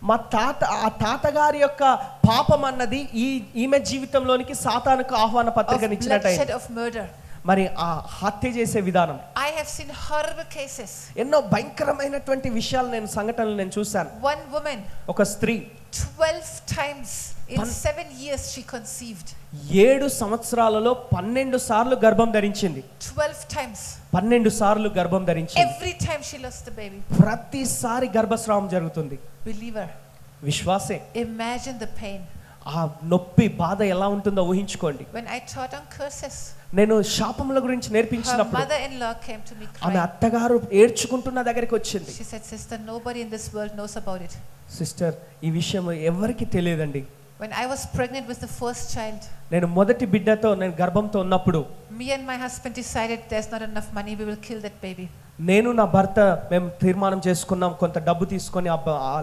మా తాతగారి యొక్క పాపం అన్నది ఈమె జీవితంలోనికి సాతానుకు ఆహ్వాన పత్రికను ఇచ్చినట్టు. మరి ఆ హత్య చేసే విధానం, I have seen horrible cases. ఎన్నో భయంకరమైనటువంటి విషయాలు సంఘటనలు నేను చూశాను. One woman, ఒక స్త్రీ 12 times in 7 years she conceived. 7 సంవత్సరాలలో 12 సార్లు గర్భం ధరించింది. 12 times. 12 సార్లు గర్భం ధరించింది. Every time she lost the baby. ప్రతిసారి గర్భస్రావం జరుగుతుంది. Believer, విశ్వాసే. imagine the pain. ఆ నొప్పి బాధ ఎలా ఉంటుందో ఊహించుకోండి. When I taught on curses, నేను శాపముల గురించి నేర్పించినప్పుడు her mother-in-law came to me ఆమె crying. అత్తగారు ఏడ్చుకుంటున్న దగ్గరికి వచ్చింది. She said, "Sister, nobody in this world knows about it." Sister, ఈ విషయం ఎవరికి తెలియదండి. When I was pregnant with the first child, నేను మొదటి బిడ్డతో నేను గర్భంతో ఉన్నప్పుడు me and my husband decided there's not enough money, we will kill that baby. నేను నా భర్త మేము తీర్మానం చేసుకున్నాం, కొంత డబ్బు తీసుకొని ఆ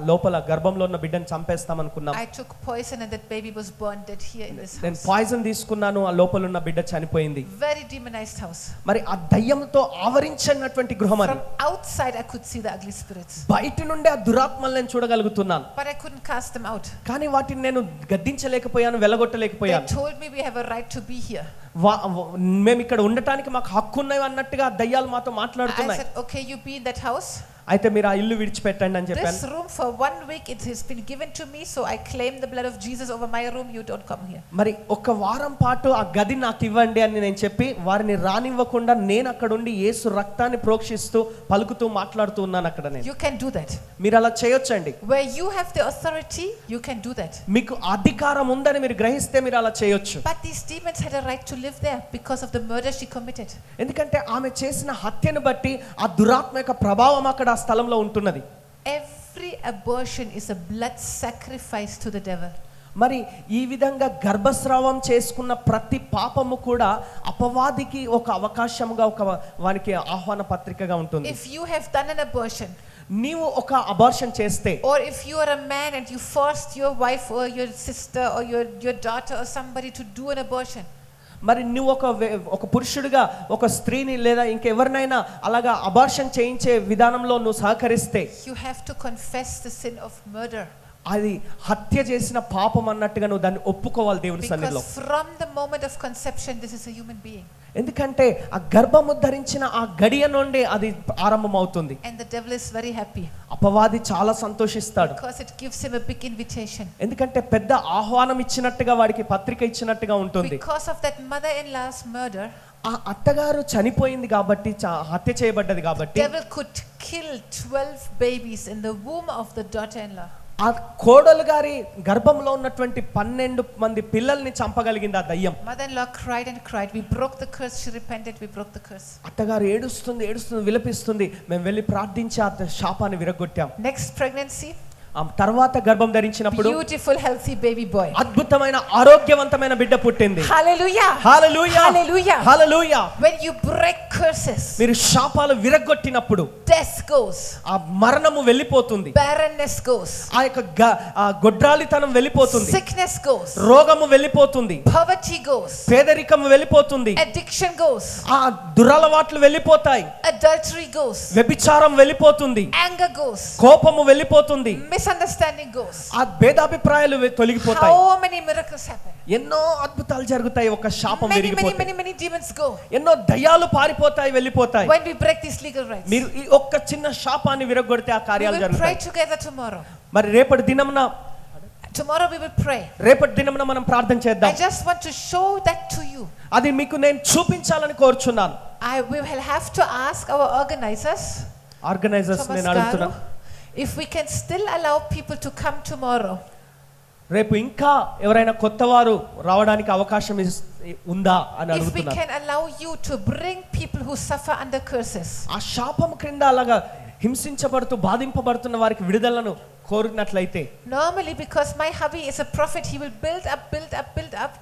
లోపల గర్భంలో ఉన్న బిడ్డను చంపేస్తాం అనుకున్నాం. I took poison and that baby was born dead here in this house. నేను పాయిజన్ తీసుకున్నాను, ఆ లోపల ఉన్న బిడ్డ చనిపోయింది. Very demonized house. మరి ఆ దయ్యంతో ఆవరించినటువంటి గృహం అది. From outside I could see the ugly spirits. బయట నుండి ఆ దురాత్మలను నేను చూడగలుగుతున్నాను, but I couldn't cast them out. కానీ వాటిని నేను గద్దించలేకపోయాను, వెలగొట్టలేకపోయాను. They told me we have a right to be here. మేము ఇక్కడ ఉండటానికి మాకు హక్కు ఉన్నది అన్నట్టుగా దయ్యాలు మాతో మాట్లాడుతున్నాయి. I said, okay, you be in that house. అయితే మీరు ఆ ఇల్లు విడిచిపెట్టండి అని చెప్పాను. This room for 1 week it has been given to me, so I claim the blood of Jesus over my room. You don't come here. మరి ఒక వారం పాటు ఆ గది నాకు ఇవ్వండి అని నేను చెప్పి వారిని రానివ్వకుండా నేను అక్కడ ఉండి యేసు రక్తాన్ని ప్రోక్షిస్తూ పలుకుతూ మాట్లాడుతూ ఉన్నాను అక్కడ. నేను You can do that. మీరు అలా చేయొచ్చండి. Where you have the authority, you can do that. మీకు అధికారం ఉందని మీరు గ్రహిస్తే మీరు అలా చేయొచ్చు. But these demons had a right to live there because of the murder she committed. ఎందుకంటే ఆమె చేసిన హత్యను బట్టి ఆ దురాత్మ యొక్క ప్రభావం అక్కడ ఆ స్థలంలో ఉంటున్నది. Every abortion is a blood sacrifice to the devil. మరి ఈ విధంగా గర్భస్రావం చేసుకున్న ప్రతి పాపము కూడా అపవాదికి ఒక అవకాశంగా ఒక వానికి ఆహ్వాన పత్రికగా ఉంటుంది. If you have done an abortion, నీవు ఒక అబార్షన్ చేస్తే, or if you are a man and you forced your wife or your sister or your daughter or somebody to do an abortion, మరి నువ్వు ఒక పురుషుడిగా ఒక స్త్రీని లేదా ఇంకెవరినైనా అలాగా అబార్షన్ చేయించే విధానంలో నువ్వు సహకరిస్తే, you have to confess the sin of murder. అది హత్య చేసిన పాపం అన్నట్టుగా నువ్వు దాన్ని ఒప్పుకోవాలి దేవుని సన్నిధిలో. Because from the moment of conception this is a human being. ఎందుకంటే ఆ గర్భము ధరించిన ఆ గడియ నుండి అది ఆరంభం అవుతుంది. And the devil is very happy. అపవాది చాలా సంతోషిస్తాడు. Because it gives him a big invitation. ఎందుకంటే పెద్ద ఆహ్వానం ఇచ్చినట్టుగా వాడికి పత్రిక ఇచ్చినట్టుగా ఉంటుంది. Because of that mother-in-law's murder, ఆ అత్తగారు చనిపోయింది కాబట్టి, హత్య చేయబడ్డది కాబట్టి, devil could kill 12 babies in the womb of the daughter-in-law. ఆ కోడలు గారి గర్భంలో ఉన్నటువంటి 12 మంది పిల్లల్ని చంపగలిగింది ఆ దయ్యం. Mother-in-law cried and cried. We broke the curse. She repented. We broke the curse. అత్తగారు ఏడుస్తుంది విలపిస్తుంది, మేము వెళ్ళి ప్రార్థించి ఆ శాపాన్ని విరగొట్టాం. Next pregnancy, ఆ తర్వాత గర్భం ధరించినప్పుడు beautiful healthy baby boy. అద్భుతమైన ఆరోగ్యవంతమైన బిడ్డ పుట్టింది. Hallelujah. Hallelujah. Hallelujah. Hallelujah. When you break curses, మీరు శాపాలు విరగొట్టినప్పుడు death goes. ఆ మరణము వెళ్ళిపోతుంది. Barrenness goes. ఆ యొక్క గొడ్రాలితనం వెళ్ళిపోతుంది. Sickness goes. రోగము వెళ్ళిపోతుంది. Poverty goes. పేదరికం వెళ్ళిపోతుంది. Addiction goes. ఆ దురలవాట్లు వెళ్ళిపోతాయి. Adultery goes. వ్యభిచారం వెళ్ళిపోతుంది. Anger goes. కోపము వెళ్ళిపోతుంది. Misunderstanding goes. ఆ భేదాభిప్రాయాలు తొలగిపోతాయి. How many miracles happen? ఎన్నో అద్భుతాలు జరుగుతాయి ఒక శాపం విరిగిపోతే. Many demons go. ఎన్నో దయ్యాలు పారిపోతాయి, వెళ్ళిపోతాయి. When we break these legal rights, మీరు ఈ ఒక్క చిన్న శాపాన్ని విరగొడితే ఆ కార్యాలు we will pray జరుగుతాయి. together tomorrow. మరి రేపటి దినమున we will pray. రేపటి దినమున మనం ప్రార్థన చేద్దాం. I just want to show that to you. అది మీకు నేను చూపించాలని కోరుచున్నాను. We will have to ask our organizers నేను అడుగుతున్నా, if we can still allow people to come tomorrow. రేపు ఇంకా ఎవరైనా కొత్త వారు రావడానికి అవకాశం ఉందా అని అడుగుతున్నా. If we can allow you to bring people who suffer under curses. ఆ శాపం క్రింద అలాగా హింసించబడుతూ బాధింపబడుతున్న వారికి విడుదలను కోరినట్లయితే, normally because my hubby is a prophet, he will build up.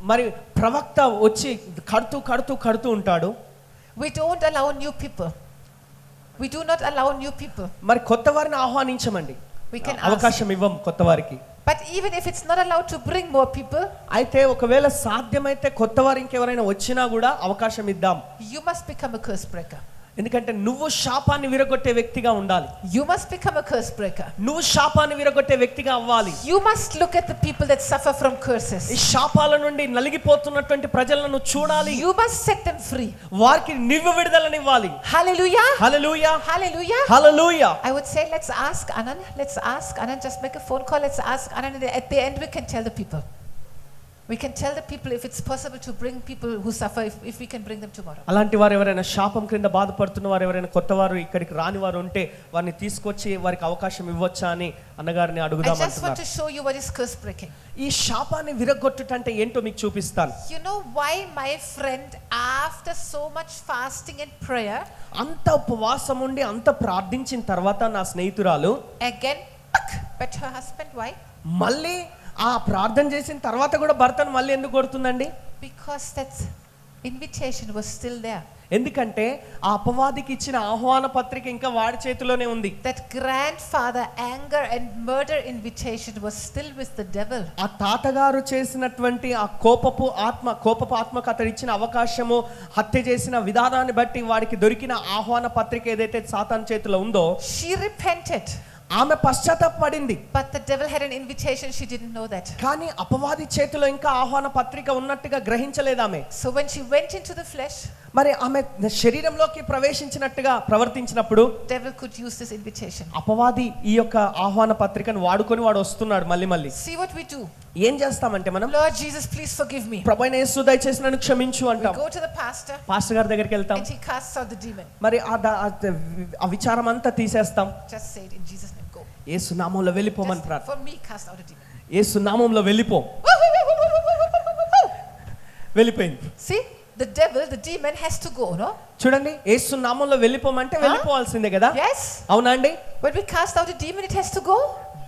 మరి ప్రవక్త వచ్చి కడుతూ ఉంటాడు. We don't allow new people. We do not allow new people. మరి కొత్త వారిని ఆహ్వానించమండి, అవకాశం ఇవ్వం కొత్త వారికి. But even if it's not allowed to bring more people, అయితే ఒకవేళ సాధ్యమైతే కొత్త వారు ఇంకెవరైనా వచ్చినా కూడా అవకాశం ఇద్దాం. you must become a curse breaker. ఎందుకంటే నువ్వు శాపాన్ని విరగొట్టే వ్యక్తిగా ఉండాలి. You must become a curse breaker. నువ్వు శాపాన్ని విరగొట్టే వ్యక్తిగా అవ్వాలి. You must look at the people that suffer from curses. ఈ శాపాల నుండి నలిగిపోతున్నటువంటి ప్రజలను చూడాలి. You must set them free. వారికి నువ్వు విడుదలనివ్వాలి. Hallelujah. Hallelujah. Hallelujah. Hallelujah. I would say let's ask Anand. Let's ask Anand. Just make a phone call. Let's ask Anand. And at the end we can tell the people. We can tell the people if it's possible to bring people who suffer, if we can bring them tomorrow. అలాంటి వారు ఎవరైనా శాపం క్రింద బాధపడుతున్న వారు ఎవరైనా కొత్త వారు ఇక్కడికి రాని వారు ఉంటే వారిని తీసుకొచ్చి వారికి అవకాశం ఇవ్వొచ్చా అని అన్నగారిని I అడుగుదాం just want to అంటున్నారు. show you what is curse breaking. ఈ శాపాన్ని విరగొట్టుటంటే ఏంటో మీకు చూపిస్తాను. You know why my friend, after so much fasting and prayer, అంత ఉపవాసం ఉండి అంత ప్రార్థించిన తర్వాత నా స్నేహితురాలు again but her husband, why? మళ్ళీ ఆ ప్రార్థన చేసిన తర్వాత కూడా భర్తను మళ్ళీ ఎందుకు కొడుతుందండి? Because that invitation was still there. ఎందుకంటే ఆ అపవాదికి ఇచ్చిన ఆహ్వాన పత్రిక ఇంకా వాడి చేతిలోనే ఉంది. That grandfather anger and murder invitation was still with the devil. ఆ తాతగారు చేసినటువంటి ఆ కోపపు ఆత్మకు అతడు ఇచ్చిన అవకాశము, హత్య చేసిన విధానాన్ని బట్టి వాడికి దొరికిన ఆహ్వాన పత్రిక ఏదైతే సాతాను చేతిలో ఉందో, She repented. ఆమె పశ్చాత్తాపపడింది. But the devil had an invitation, she didn't know that. కానీ అపవాది చేతిలో ఇంకా ఆహ్వాన పత్రిక ఉన్నట్టుగా గ్రహించలేదు ఆమె. So when she went into the flesh, మరి ఆమె శరీరంలోకి ప్రవేశించినట్టుగా ప్రవర్తించినప్పుడు devil could use this invitation. అపవాది ఈ యొక్క ఆహ్వాన పత్రికను వాడుకొని వాడు వస్తున్నాడు మళ్ళీ. See what we do. ఏం చేస్తామంటే మనం, Lord Jesus, please forgive me. ప్రభువైన యేసు దయచేసి నన్ను క్షమించు We అంటాం. go to the pastor pastor గారి దగ్గరికి వెళ్తాం. and he casts out the demon. మరి ఆ విచారం అంతా తీసేస్తాం. Just say it in Jesus' name. Go. యేసు నామములో వెళ్ళిపోమని Just ప్రార్థన. for me, cast out a demon. యేసు నామములో వెళ్ళిపో. వెళ్ళిపోయింది. See, the devil, the demon has to go, no? చూడండి, యేసు నామములో వెళ్ళిపోమంటే వెళ్ళిపోవాల్సిందే కదా? Yes. అవునా అండి? When we cast out a demon, it has to go.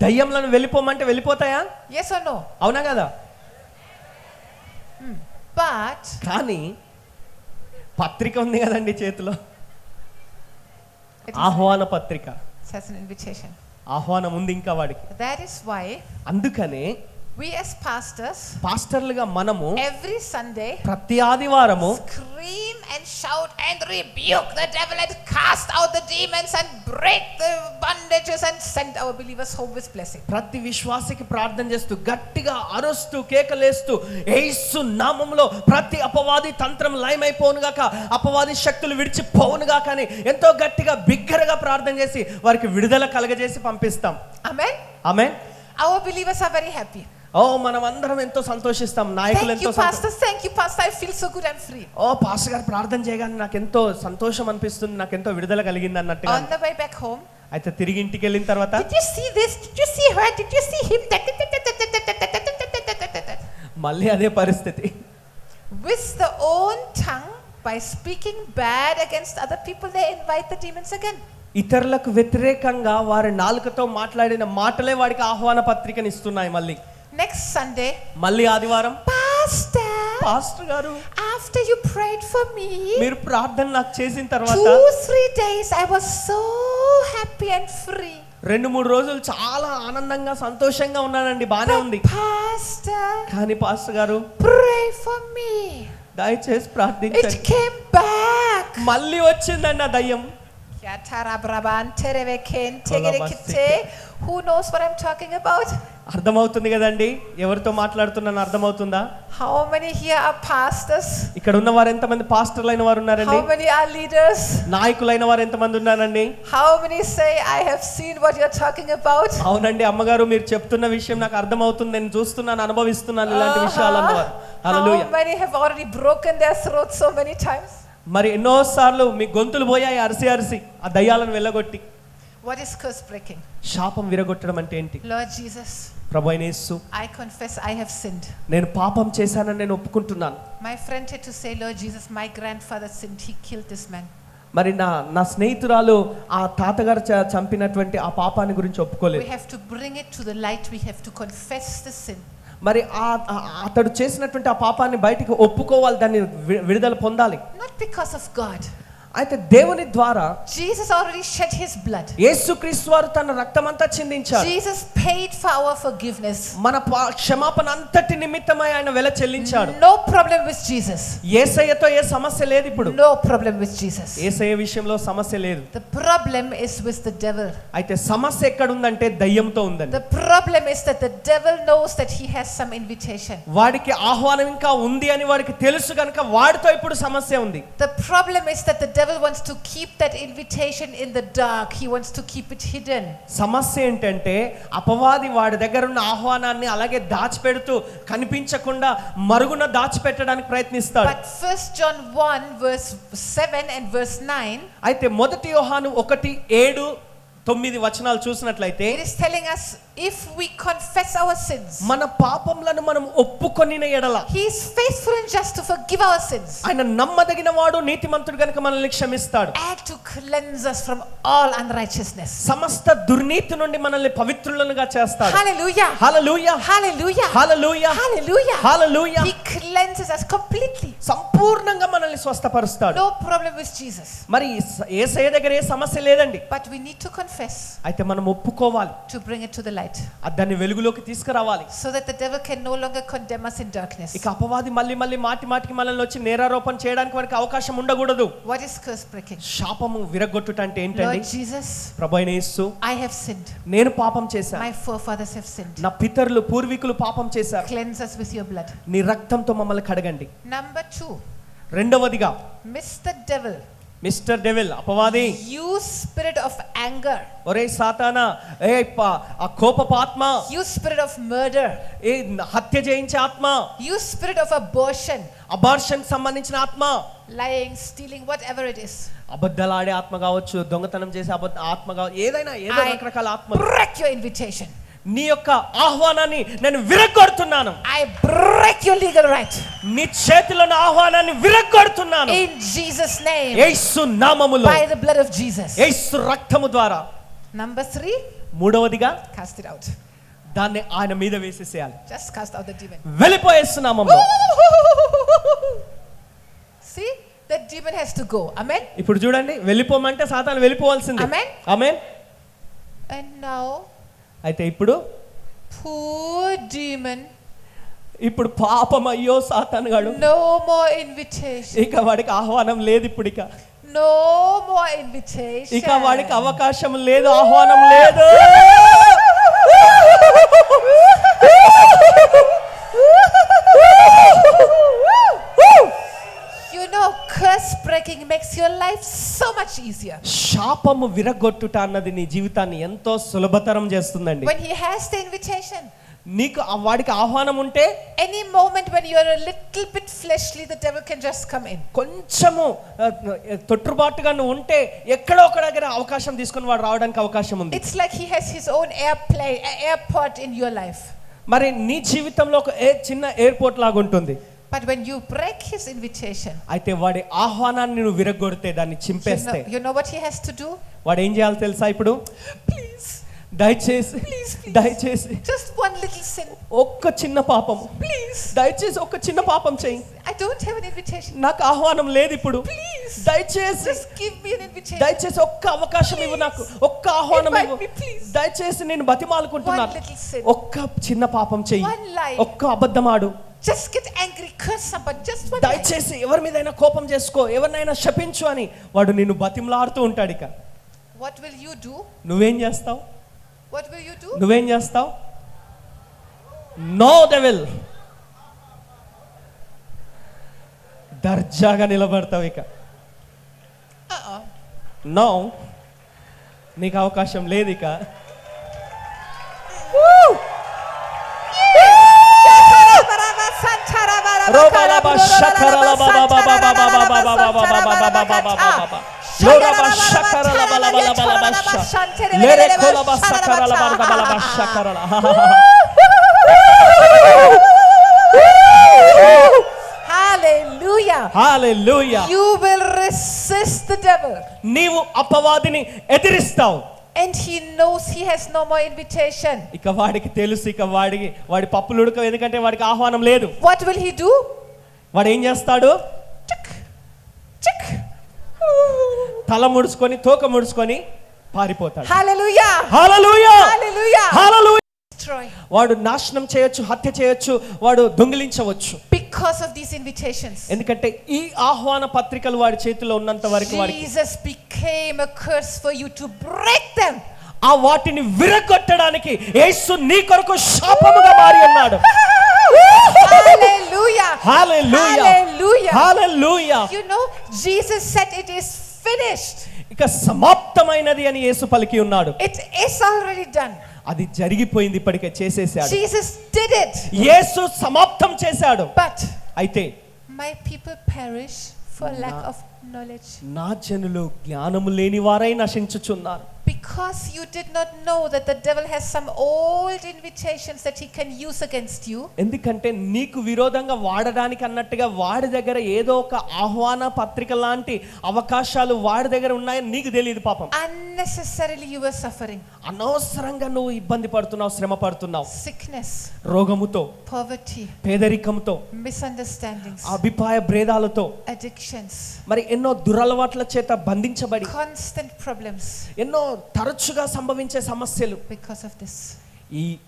దయ్యంలను వెళ్ళిపోమంటే వెళ్ళిపోతాయా? Yes or no? అవునా కదా? But కానీ పత్రిక ఉంది కదండి చేతిలో, it ఆహ్వాన పత్రిక, has an invitation. ఆహ్వానం ఉంది ఇంకా వాడికి. That is why అందుకనే we as pastors, పాస్టర్లుగా మనము every Sunday ప్రతి ఆదివారము scream and shout and rebuke the devil and cast out the demons and break the bondages and send our believers home with blessing. ప్రతి విశ్వాసికి ప్రార్థన చేస్తూ గట్టిగా అరుస్తూ కేకలేస్తూ యేసు నామములో ప్రతి అపవాది తంత్రం లయమైపోవును గాక, అపవాది శక్తులు విడిచిపోవును గాక అని ఎంతో గట్టిగా బిగ్గరగా ప్రార్థన చేసి వారికి విడుదల కలగజేసి పంపిస్తాం. Amen. Amen. Our believers are very happy. మనం అందరం ఎంతో సంతోషిస్తాం. నాయకులు Thank ఎంతో you, pastor. Thank you, pastor. I feel so good and free. Pastor గారు ప్రార్థన చేయగానే నాకు ఎంతో సంతోషం అనిపిస్తుంది, నాకు ఎంతో విడుదల కలిగింది అన్నట్టుగా. On the way back home, అయితే తిరిగి ఇంటికి వెళ్ళిన తర్వాత, did you see this? Did you see her? Did you see him? మళ్ళీ అదే పరిస్థితి. With the own tongue, by speaking bad against other people, they invite the demons again. ఇతరులకు వ్యతిరేకంగా వారి నాలుకతో మాట్లాడిన మాటలే వాడికి ఆహ్వాన పత్రికని ఇస్తున్నాయి. మళ్ళీ Next Sunday, మళ్ళీ ఆదివారం, Pastor గారు after you prayed for me, మీరు ప్రార్థన నాకు చేసిన తర్వాత 2-3 days I was so happy and free. 2-3 రోజులు చాలా ఆనందంగా సంతోషంగా ఉన్నానండి, బానే ఉంది. Pastor, కానీ పాస్టర్ గారు pray for me. దయచేసి It ప్రార్థించండి. came back. మళ్ళీ వచ్చిందండి ఆ దయ్యం. Who knows what I'm talking about? అర్థమవుతుంది కదండి, ఎవరితో మాట్లాడుతున్నాను అర్థమవుతుందా? How many here are pastors? ఇక్కడ ఉన్న వారు ఎంతమంది పాస్టర్లైన వారు ఉన్నారండి? How many are leaders? నాయకులైన వారు ఎంతమంది ఉన్నారండి? How many say I have seen what you're talking about? అవునండి అమ్మగారు, మీరు చెప్తున్న విషయం నాకు అర్థమవుతుంది, నేను చూస్తున్నాను, అనుభవిస్తున్నాను ఇలాంటి విషయాలు అన్నవారు. హల్లెలూయా. How many have already broken their throats so many times? మరి ఎన్నోసార్లు మీ గొంతులు పోయాయి అరిసి ఆ దయ్యాలను వెళ్ళగొట్టి. What is curse breaking? శాపం విరగొట్టడం అంటే ఏంటి? Lord Jesus, ప్రభువైన యేసు, I confess I have sinned. నేను పాపం చేశానని నేను ఒప్పుకుంటున్నాను. My friend had to say, Lord Jesus, my grandfather sinned, he killed this man. మరి నా స్నేహితురాలు ఆ తాతగారు చంపినటువంటి ఆ పాపాన్ని గురించి ఒప్పుకోలేదు. We have to bring it to the light, we have to confess the sin. మరి అతడు చేసినటువంటి ఆ పాపాన్ని బయటికి ఒప్పుకోవాలి, దాన్ని విడుదల పొందాలి. Not because of God. అయితే దేవుని ద్వారా Jesus already shed his blood. యేసుక్రీస్తు వారు తన రక్తమంతా చిందించారు. Jesus paid for our forgiveness. మన క్షమాపణ అంతటి నిమిత్తమై ఆయన వెల చెల్లించాడు. No problem with Jesus. యేసయ్యతో ఏ సమస్య లేదు ఇప్పుడు. No problem with Jesus. యేసయ్య విషయంలో సమస్య లేదు. The problem is with the devil. అయితే సమస్య ఎక్కడ ఉందంటే దయ్యంతో ఉందండి. The problem is that the devil knows that he has some invitation. వాడికి ఆహ్వానం ఇంకా ఉంది అని వాడికి తెలుసు కనుక వాడితో ఇప్పుడు సమస్య ఉంది. The problem is that the devil wants to keep that invitation in the dark. He wants to keep it hidden. సమస్య ఏంటంటే అపవాది వాడి దగ్గర ఉన్న ఆహ్వానాన్ని అలాగే దాచిపెడుతూ కనిపించకుండా మరుగున దాచిపెట్టడానికి ప్రయత్నిస్తాడు. But 1 John 1 verse 7 and verse 9, అయితే మొదటి యోహాను 1:7-9 వచనాలు చూసినట్లయితే it is telling us if we confess our sins, మన పాపములను మనం ఒప్పుకొనిన ఎడల he is faithful and just to forgive our sins ఆయన నమ్మదగిన వాడు నీతిమంతుడు గనుక మనల్ని క్షమిస్తాడు. and to cleanse us from all unrighteousness. సమస్త దుర్నీతి నుండి మనల్ని పవిత్రులుగా చేస్తాడు. Hallelujah. Hallelujah Hallelujah. Hallelujah Hallelujah. Hallelujah. He cleanses us completely. సంపూర్ణంగా మనల్ని స్వస్థపరుస్తాడు. No problem with Jesus. మరి యేసయ్య దగ్గర ఏ సమస్య లేదండి. But we need to confess అయితే మనం ఒప్పుకోవాలి. to bring it to the light. దాన్ని వెలుగులోకి తీసుకురావాలి. So that the devil can no longer condemn us in darkness. ఇక అపవాది మళ్ళీ మాటికి మనల్ని వచ్చి నేరారోపణ చేయడానికి వారికి అవకాశం ఉండకూడదు. What is curse breaking? శాపము విరగొట్టుట అంటే ఏంటండి? Lord Jesus, ప్రభువైన యేసు, I have sinned. నేను పాపం చేశాను. My forefathers have sinned. నా పితరులు పూర్వీకులు పాపం చేశారు. Cleanse us with your blood. నీ రక్తంతో మమ్మల్ని కడగండి. Number 2, రెండవదిగా Mr. Devil, మిస్టర్ డెవిల్ అపవాది, you spirit of anger, ఒరే సాతానా, ఆ కోపపు ఆత్మ, you spirit of murder, ఏ హత్య చేయించే ఆత్మ, you spirit of abortion, abortion సంబంధించిన ఆత్మ, lying, stealing, whatever it is, అబద్ధాలు ఆడే ఆత్మ కావచ్చు, దొంగతనం చేసే ఆత్మ కావచ్చు, ఏదైనా ఏదో రకరకాల ఆత్మ, break your invitation. నీ యొక్క ఆహ్వానాన్ని నేను విరగొడుతున్నాను. I break your legal right. నీ చేతిలో ఉన్న ఆహ్వానాన్ని విరగొడుతున్నాను. In Jesus' name. యేసు నామములో. By the blood of Jesus. యేసు రక్తము ద్వారా. Number 3, మూడవదిగా cast it out. దాన్ని ఆయన మీద వేసేసేయాలి. Just cast out the demon. వెళ్ళిపో యేసు నామములో. See, that demon has to go. Amen. ఇప్పుడు చూడండి, వెళ్ళిపోమంటే సాతాను వెళ్ళిపోవాల్సిందే. Amen. ఆమేన్. And now, అయితే ఇప్పుడు poor demon, ఇప్పుడు పాపం, అయ్యో సాతాను గాడు, no more invitation. ఇక వాడికి ఆహ్వానం లేదు. ఇప్పుడు ఇక No more invitation. ఇక వాడికి అవకాశం లేదు, ఆహ్వానం లేదు. You know, curse breaking makes your life so much easier. శాపము విరగొట్టుట అన్నది నీ జీవితాన్ని ఎంతో సులభతరం చేస్తుందండి. When he has the invitation, నీకు వాడికి ఆహ్వానం ఉంటే any moment when you are a little bit fleshly, the devil can just come in. కొంచెము తొట్టుబాటుగా నువ్వు ఉంటే ఎక్కడో ఒక దగ్గర అవకాశం తీసుకొని వాడు రావడానికి అవకాశం ఉంది. It's like he has his own airport in your life. మరి నీ జీవితంలో ఒక చిన్న ఎయిర్పోర్ట్ లాగా ఉంటుంది. But when you break his invitation, అయితే వాడి ఆహ్వానాన్ని నువ్వు విరగొడితే, దాన్ని చింపేస్తే, you know what he has to do? వాడు ఏం చేయాలి తెలుసా? ఇప్పుడు Please, దయచేసి please, దయచేసి just one little sin. ఒక్క చిన్న పాపం, Please, దయచేసి ఒక్క చిన్న పాపం చేయి. I don't have an invitation. నాకు ఆహ్వానం లేదు ఇప్పుడు. Please, దయచేసి just give me an invitation. దయచేసి ఒక్క అవకాశం ఇవ్వు, నాకు ఒక్క ఆహ్వానం ఇవ్వు. Invite me, please. దయచేసి నేను బతిమాలుకుంటున్నాను. One little sin. ఒక్క చిన్న పాపం చెయ్యి, One lie. ఒక్క అబద్ధం ఆడు. Just get angry, curse somebody, just one lie. దయచేసి ఎవరి మీదైనా కోపం చేసుకో, ఎవరినైనా శపించు అని వాడు నిన్ను బతిమలాడుతూ ఉంటాడు. ఇక What will you do? నువ్వేం చేస్తావు? What will you do? నువ్వేం చేస్తావు? నో డెవిల్, దర్జాగా నిలబడతావు. ఇక నో, నీకు అవకాశం లేదు. ఇక Hallelujah. Hallelujah. You will resist the devil. నీవు అపవాదిని ఎదిరిస్తావు. And he knows he has no more invitation. ఇక వాడికి తెలుసు, ఇక వాడి పప్పులు ఉడకవు, ఎందుకంటే వాడికి ఆహ్వానం లేదు. What will he do? వాడు ఏం చేస్తాడు? Chick, chick. తల ముడుచుకొని తోక ముడుచుకొని పారిపోతాడు. Hallelujah. హల్లెలూయా Hallelujah. హల్లెలూయా. Destroy. వాడు నాశనం చేయొచ్చు, హత్య చేయొచ్చు, వాడు దొంగిలించవచ్చు. Because of these invitations. ఎందుకంటే ఈ ఆహ్వాన పత్రికలు వాడి చేతిలో ఉన్నంత వరకు వాడికి Jesus became a curse for you to break them. ఆ వాటిని విరగొట్టడానికి యేసు నీ కొరకు శాపముగా మారి ఉన్నాడు. Hallelujah. Hallelujah Hallelujah. Hallelujah. You know, Jesus said it is finished. ఇక సమాప్తమైనది అని యేసు పలికి ఉన్నాడు. It is already done. అది జరిగిపోయింది, ఇప్పటికే చేసేసాడు. Jesus did it. యేసు సమాప్తం చేశాడు. But అయితే my people perish for lack of knowledge. నా జనులు జ్ఞానము లేని వారై నశించుచున్నారు. Because you did not know that the devil has some old invitations that he can use against you. ఎందుకంటే నీకు విరోధంగా వాడడానికి అన్నట్టుగా వాడి దగ్గర ఏదో ఒక ఆహ్వాన పత్రిక లాంటి అవకాశాలు వాడి దగ్గర ఉన్నాయని నీకు తెలియదు పాపం. Unnecessarily you were suffering. అనవసరంగా నువ్వు ఇబ్బంది పడుతున్నావు, శ్రమ పడుతున్నావు. Sickness, రోగముతో, poverty, పేదరికంతో, misunderstandings, అభిప్రాయ భేదాలతో, addictions, మరి ఎన్నో దురలవాట్ల చేత బంధించబడి, constant problems ఎన్నో తరచుగా సంభవించే సమస్యలు because of this.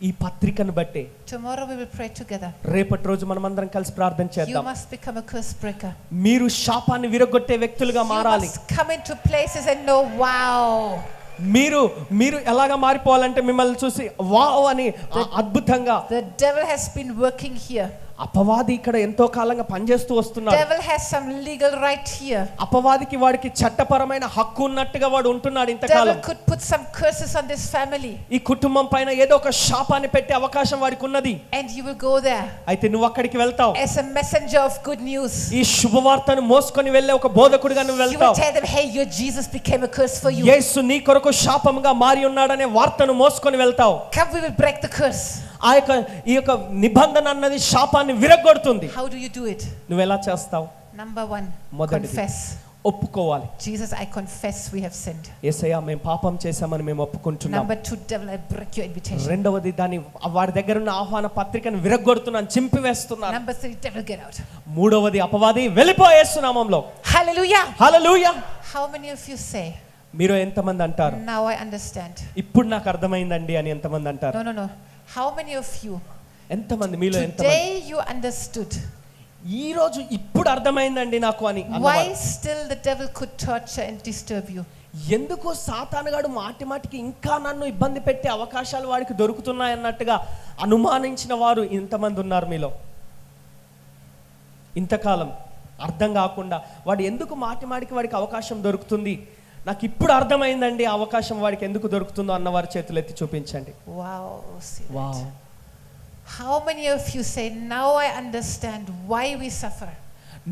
ఈ పత్రికను బట్టి Tomorrow we will pray together. రేపటి రోజు మనమందరం కలిసి ప్రార్థన You చేద్దాం. must become a curse breaker. మీరు శాపాన్ని విరగొట్టే వ్యక్తులుగా You మారాలి. must come into places and know, wow. మీరు ఎలాగా మారిపోవాలంటే మిమ్మల్ని చూసి వావ్ అని అద్భుతంగా The devil has been working here. అపవాది ఇక్కడ ఎంతో కాలంగా పనిచేస్తూ వస్తున్నాడు. Devil has some legal right here. అపవాదికి వాడికి చట్టపరమైన హక్కు ఉన్నట్టుగా వాడు ఉంటున్నాడు ఇంతకాలం. Devil could put some curses on this family. ఈ కుటుంబం పైన ఏదో ఒక శాపాన్ని పెట్టే అవకాశం వాడికి ఉన్నది. And you will go there అయితే నువ్వు అక్కడికి వెళ్తావు. as a messenger of good news. ఈ శుభవార్తను మోసుకొని వెళ్ళే ఒక బోధకుడిగా నువ్వు You will వెళ్తావు. tell them, hey, your Jesus became a curse for you. యేసు నీ కొరకు శాపముగా మారి ఉన్నాడనే వార్తను మోసుకొని వెళ్తావు. Come, we will break the curse. ఈ యొక్క నిబంధన అన్నది శాపాన్ని విరగొడుతుంది. How do you do it? నువ్వు ఎలా చేస్తావు? Number one, మొదటిది, confess. ఒప్పుకోవాలి. Jesus, I confess we have sinned. యేసయ్యా మేము పాపం చేశామని మేము ఒప్పుకుంటున్నాం. Number two, devil, I break your invitation. రెండవది, దాని వాడి దగ్గర ఉన్న ఆహ్వాన పత్రికను విరగొడుతున్నాను, చింపివేస్తున్నాను. Number three, devil, get out. మూడవది, అపవాది వెళ్ళిపో యేసు నామములో. Hallelujah. Hallelujah. How many of you say, మీరు ఎంతమంది అంటారు, now I understand? ఇప్పుడు నాకు అర్థమైందండి అని ఎంతమంది అంటారు? No. How many of you, ఎంతమంది, మీలో ఎంతమంది today you understood ఈ రోజు ఇప్పుడు అర్థమైందండి నాకు అని why అన్నవారు? still the devil could torture and disturb you? ఎందుకు సాతానుగాడు మాటికి ఇంకా నన్ను ఇబ్బంది పెట్టే అవకాశాలు వాడికి దొరుకుతున్నాయి అన్నట్టుగా అనుమానించిన వారు ఇంతమంది ఉన్నారు మీలో. ఇంతకాలం అర్థం కాకుండా వాడు ఎందుకు మాటికి వాడికి అవకాశం దొరుకుతుంది, నాకు ఇప్పుడు అర్థమైందండి ఆ అవకాశం వాడికి ఎందుకు దొరుకుతుందో అన్నవారి చేతులు ఎత్తి చూపించండి. Wow. See that? Wow. How many of you say, now I understand why we suffer?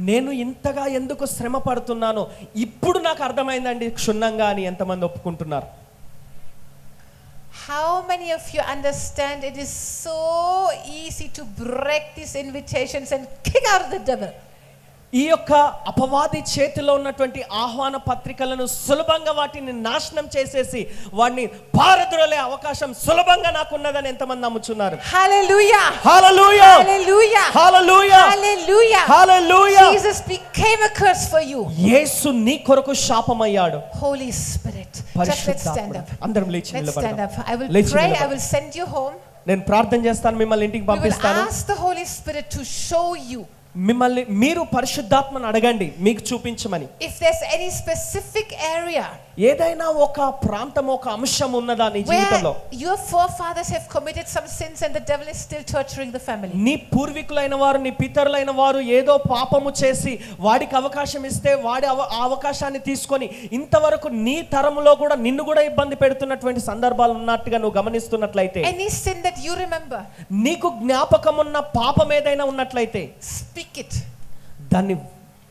నేను ఇంతగా ఎందుకు శ్రమ పడుతున్నానో ఇప్పుడు నాకు అర్థమైందండి క్షుణ్ణంగా అని ఎంతమంది ఒప్పుకుంటున్నారు? How many of you understand it is so easy to break these invitations and kick out the devil? ఈ యొక్క అపవాది చేతిలో ఉన్నటువంటి ఆహ్వాన పత్రికలను సులభంగా వాటిని నాశనం చేసేసి వాడిని పారద్రోలే అవకాశం సులభంగా నాకున్నదని ఎంతమంది నమ్ముచున్నారు? Hallelujah. Hallelujah. Hallelujah. Hallelujah. Hallelujah. Hallelujah. Jesus became a curse for you. యేసు నీ కొరకు శాపమయ్యాడు. Holy Spirit. Just let's stand up. అందరం లేచి Let's stand నిలబడదాం. up. I will లేచి pray. I నిలబడదాం. will send you home. నేను ప్రార్థన చేస్తాను, మిమ్మల్ని ఇంటికి We will పంపిస్తాను. ask the Holy Spirit to show you. మిమ్మల్ని మీరు పరిశుద్ధాత్మను అడగండి మీకు చూపించమని. If there's any specific area ఏదైనా ఒక ప్రాంతం, ఒక అంశం ఉన్నదా నీ where జీవితంలో? your forefathers have committed some sins and the devil is still torturing the family. నీ పూర్వీకులైన వారు, నీ పితరులైన వారు ఏదో పాపము చేసి వాడికి అవకాశం ఇస్తే వాడి ఆ అవకాశాన్ని తీసుకొని ఇంతవరకు నీ తరములో కూడా నిన్ను కూడా ఇబ్బంది పెడుతున్నటువంటి సందర్భాలు ఉన్నట్టుగా నువ్వు గమనిస్తున్నట్లయితే, Any sin that you remember, నీకు జ్ఞాపకం ఉన్న పాపం ఏదైనా ఉన్నట్లయితే speak it. దాన్ని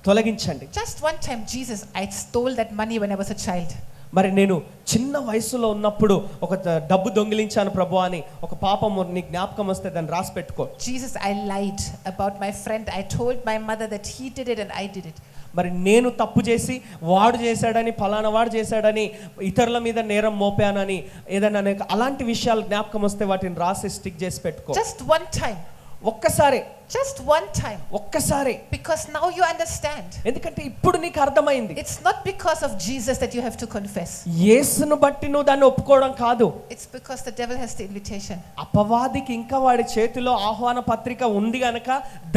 తొలగించండి. Just one time, Jesus, I stole that money when I was a child. మరి నేను చిన్న వయసులో ఉన్నప్పుడు ఒక డబ్బు దొంగిలించాను ప్రభు అని ఒక పాపము నీ జ్ఞాపకం వస్తే దాన్ని రాసి పెట్టుకో. Jesus, I lied about my friend. I told my mother that he did it and I did it. మరి నేను తప్పు చేసి వాడు చేశాడని, ఫలానా వాడు చేశాడని, ఇతరుల మీద నేరం మోపానని ఏదైనా అలాంటి విషయాలు జ్ఞాపకం వస్తే వాటిని రాసి స్టిక్ చేసి పెట్టుకో. Just one time. ఒక్కసారి Just one time. ఒక్కసారి. Because now you understand. ఎందుకంటే ఇప్పుడు నీకు అర్థమైంది. It's not because of Jesus that you have to confess. యేసును బట్టి నువ్వు దాన్ని ఒప్పుకోవడం కాదు. It's because the devil has the invitation. అపవాదికి ఇంకా వాడి చేతిలో ఆహ్వాన పత్రిక ఉంది గనక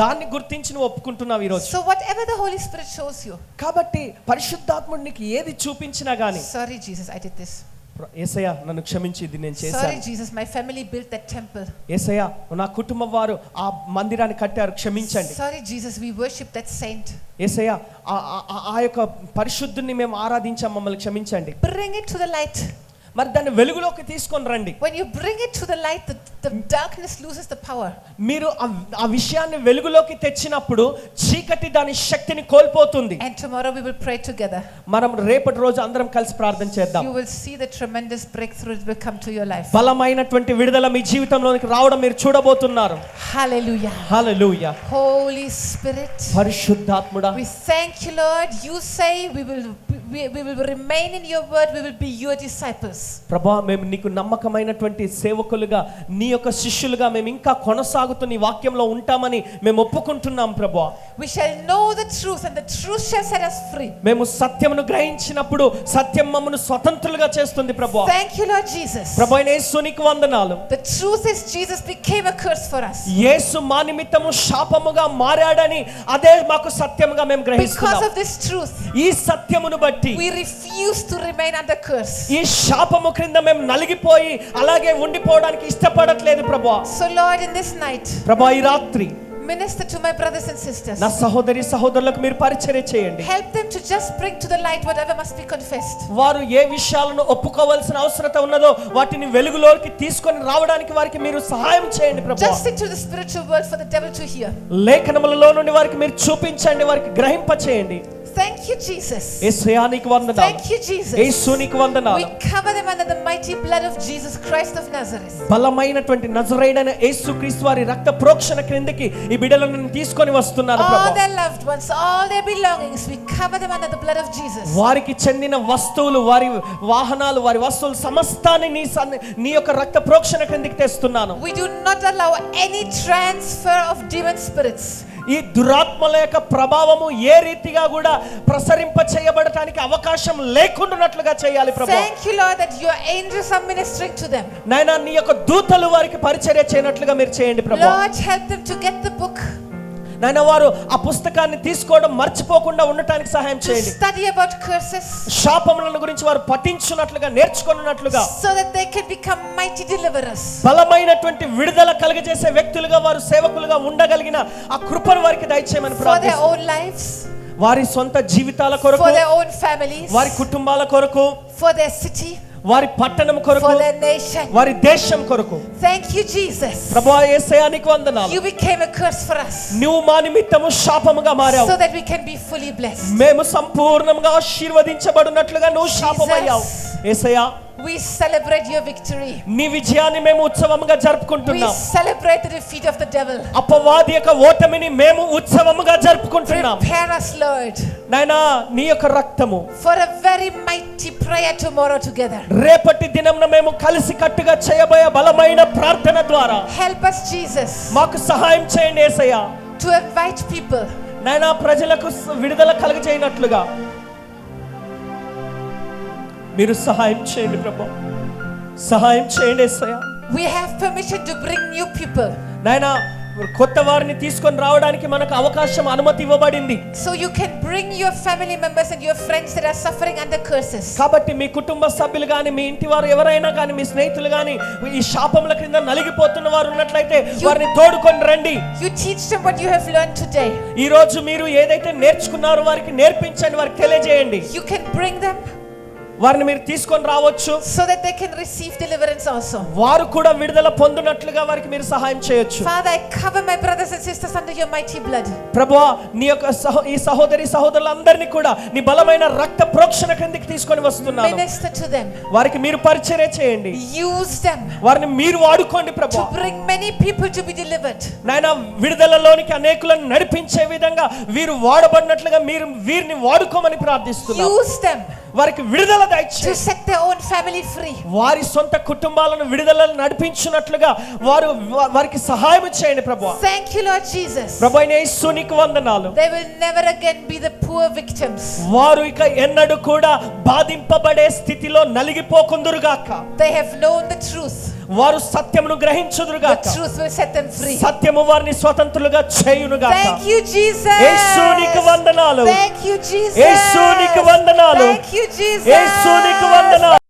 దాన్ని గుర్తించి నువ్వు ఒప్పుకుంటున్నావు ఈ రోజు. So whatever the Holy Spirit shows you. కాబట్టి పరిశుద్ధాత్ముడు నీకు ఏది చూపించినా గానీ, sorry Jesus, I did this. యేసయ్యా నన్ను క్షమించి ఇది నేను చేశాను. Sorry Jesus, my family built that temple. యేసయ్యా నా కుటుంబం వారు ఆ మందిరాన్ని కట్టారు, క్షమించండి. Sorry Jesus, we worship that saint. యేసయ్యా ఆ యొక్క పరిశుద్ధుని మేము ఆరాధించాం, మమ్మల్ని క్షమించండి. Bring it to the light. మరి దాన్ని వెలుగులోకి తీసుకొని రండి. When you bring it to the light, the darkness loses the power. మీరు ఆ విషయాన్ని వెలుగులోకి తెచ్చినప్పుడు చీకటి దాని శక్తిని కోల్పోతుంది. And tomorrow we will pray together. మనం రేపటి రోజు అందరం కలిసి ప్రార్థన చేద్దాం. You will see the tremendous breakthrough that will come to your life. బలమైనటువంటి విడుదల మీ జీవితంలోకి రావడం మీరు చూడబోతున్నారు. Hallelujah. హల్లెలూయా. Holy Spirit, పరిశుద్ధాత్ముడా, we thank you Lord. You say we will remain in your word, we will be your disciples. ప్రభువా, మేము నీకు నమ్మకమైనటువంటి సేవకులుగా, నీ యొక్క శిష్యులుగా మేము ఇంకా కొనసాగుతూ నీ వాక్యంలో ఉంటామని మేము ఒప్పుకుంటున్నాం ప్రభువా. We shall know the truth and the truth shall set us free. మేము సత్యమును గ్రహించినప్పుడు సత్యం మమ్మను స్వతంత్రులుగా చేస్తుంది ప్రభువా. Thank you Lord Jesus. ప్రభువైన యేసు నీకు వందనాలు. The truth is Jesus became a curse for us. యేసు మా నిమిత్తము శాపముగా మారాడని అదే మాకు సత్యముగా మేము గ్రహిస్తున్నాం. Because of this truth, ఈ సత్యమును బట్టి we refuse to remain under curse. ఈ శాపము క్రింద మేము నలిగిపోయి అలాగే ఉండిపోవడానికి ఇష్టపడట్లేదు ప్రభువా. So Lord, in this night, ప్రభువా, ఈ రాత్రి minister to my brothers and sisters. నా సహోదరి సహోదరులకు మీరు పరిచర్య చేయండి. Help them to just bring to the light whatever must be confessed. వారు ఏ విషయాలను ఒప్పుకోవాల్సిన అవసరత ఉన్నదో వాటిని వెలుగులోకి తీసుకొని రావడానికి వారికి మీరు సహాయం చేయండి ప్రభువా. Just into the spiritual word for the devil to hear. లేఖనములలో నుండి వారికి మీరు చూపించండి, వారికి గ్రహింప చేయండి. Thank you Jesus. యేసయ్యా నీకు వందనాలు. Thank you Jesus. యేసు నీకు వందనాలు. We cover them under the mighty blood of Jesus Christ of Nazareth. బలమైనటువంటి నజరేయుడైన యేసుక్రీస్తు వారి రక్త ప్రోక్షణ క్రిందకి ఈ బిడ్డలను తీసుకొని వస్తున్నాను All ప్రభువా. their loved ones, all their belongings, we cover them under the blood of Jesus. వారికి చెందిన వస్తువులు, వారి వాహనాలు, వారి వస్తువులు సమస్తాన్ని నీ యొక్క రక్త ప్రోక్షణ క్రిందకి తెస్తున్నాను. We do not allow any transfer of demon spirits. ఈ దురాత్మల యొక్క ప్రభావము ఏ రీతిగా కూడా ప్రసరింప చేయబడటానికి అవకాశం లేకుండానట్లుగా చేయాలి ప్రభువా. Thank you Lord that your angels are ministering to them. నాయనా, నీ యొక్క దూతలు వారికి పరిచర్య చేయనట్లుగా మీరు చేయండి ప్రభువా. Lord, help them to get the book. నాయనా, వారు ఆ పుస్తకాన్ని తీసుకోవడం మర్చిపోకుండా ఉండటానికి సహాయం To చేయండి. study about curses. శాపముల గురించి వారు పఠించున్నట్లుగా, నేర్చుకున్నట్లుగా, So that they can become mighty deliverers. బలమైనటువంటి విడుదల కలుగజేసే వ్యక్తులుగా వారు సేవకులుగా ఉండగలిగిన ఆ కృపను వారికి దయచేయమని For their ప్రార్థిస్తున్నాను. own lives. వారి సొంత జీవితాల కొరకు, For their own families. వారి కుటుంబాల కొరకు, For their city. వారి పట్టణం కొరకు, For their nation. వారి దేశం కొరకు. Thank you Jesus. ప్రభువా యేసయ్యా నీకు వందనాలు. You became a curse for us. నువ్వు మా నిమిత్తము శాపముగా మారావు. So that we can be fully blessed. మేము సంపూర్ణంగా ఆశీర్వదించబడినట్లుగా నువ్వు శాపమయ్యావు. యేసయ్యా, we celebrate your victory. నీ విజయాన్ని మేము ఉత్సవముగా We జరుపుకుంటున్నాం. celebrate the defeat of the devil. అపవాది యొక్క ఓటమిని మేము ఉత్సవముగా జరుపుకుంటున్నాం. Prepare us Lord నాయనా, నీ యొక్క రక్తము for a very mighty prayer tomorrow together. రేపటి దినంన మేము కలిసి కట్టుగా చేయబోయే బలమైన ప్రార్థన ద్వారా Help us Jesus మాకు సహాయం చేయండి యేసయ్యా. to invite people. నాయనా, ప్రజలకు విడుదల కలుగజేయనట్లుగా మీరు సహాయం చేయండి ప్రభువా. సహాయం చేయండి యేసయ్యా. We have permission to bring new people. నాయనా, కొత్త వారిని తీసుకొని రావడానికి మనకు అవకాశం, అనుమతి ఇవ్వబడింది. So you can bring your family members and your friends that are suffering under curses. కాబట్టి మీ కుటుంబ సభ్యులు గాని, మీ ఇంటి వారు ఎవరైనా గాని, మీ స్నేహితులు గాని ఈ శాపముల క్రింద నలిగిపోతున్న వారు ఉన్నట్లయితే వారిని తోడుకొని రండి. You teach them what you have learned today. ఈ రోజు మీరు ఏదైతే నేర్చుకున్నారో వారికి నేర్పించండి, వారికి తెలియజేయండి. You can bring them వారిని మీరు తీసుకొని రావచ్చు. so that they can receive deliverance also. వారు కూడా విడుదల పొందునట్లుగా వారికి మీరు సహాయం చేయొచ్చు. Father, I cover my brothers and sisters under your mighty blood. ప్రభువా, నీ యొక్క ఈ సహోదరి సహోదరులందరినీ కూడా నీ బలమైన రక్త ప్రోక్షణ కిందకి తీసుకొని వస్తున్నాను. Minister to them. వారికి మీరు పరిచర్య చేయండి. Use them వారిని మీరు వాడుకోండి to ప్రభువా. bring many people to be delivered. నాయనా, విడుదలలోనికి అనేకులను నడిపించే విధంగా వీరు వాడబడినట్లుగా మీరు వీరిని వాడుకోమని ప్రార్థిస్తున్నాను. Use them వారికి విడుదల to దయచేయి. set their own family free. వారి సొంత కుటుంబాలను విడుదలను నడిపించినట్లుగా వారికి సహాయం చేయండి ప్రభువా. Thank you, Lord Jesus. ప్రభువైన యేసు నీకు వందనాలు. They will never again be the poor victims. వారు ఇక ఎన్నడూ కూడా బాధింపబడే స్థితిలో నలిగిపోకుందురుగాక. They have known the truth. వారు సత్యమును గ్రహించుదురుగాక. The truth will set them free. సత్యము వారిని స్వతంత్రులుగా చేయునుగాక. Thank you, Jesus. యేసు నీకు వందనాలు. Thank you, Jesus. యేసు నీకు వందనాలు. Thank you, Jesus. యేసు నీకు వందనాలు.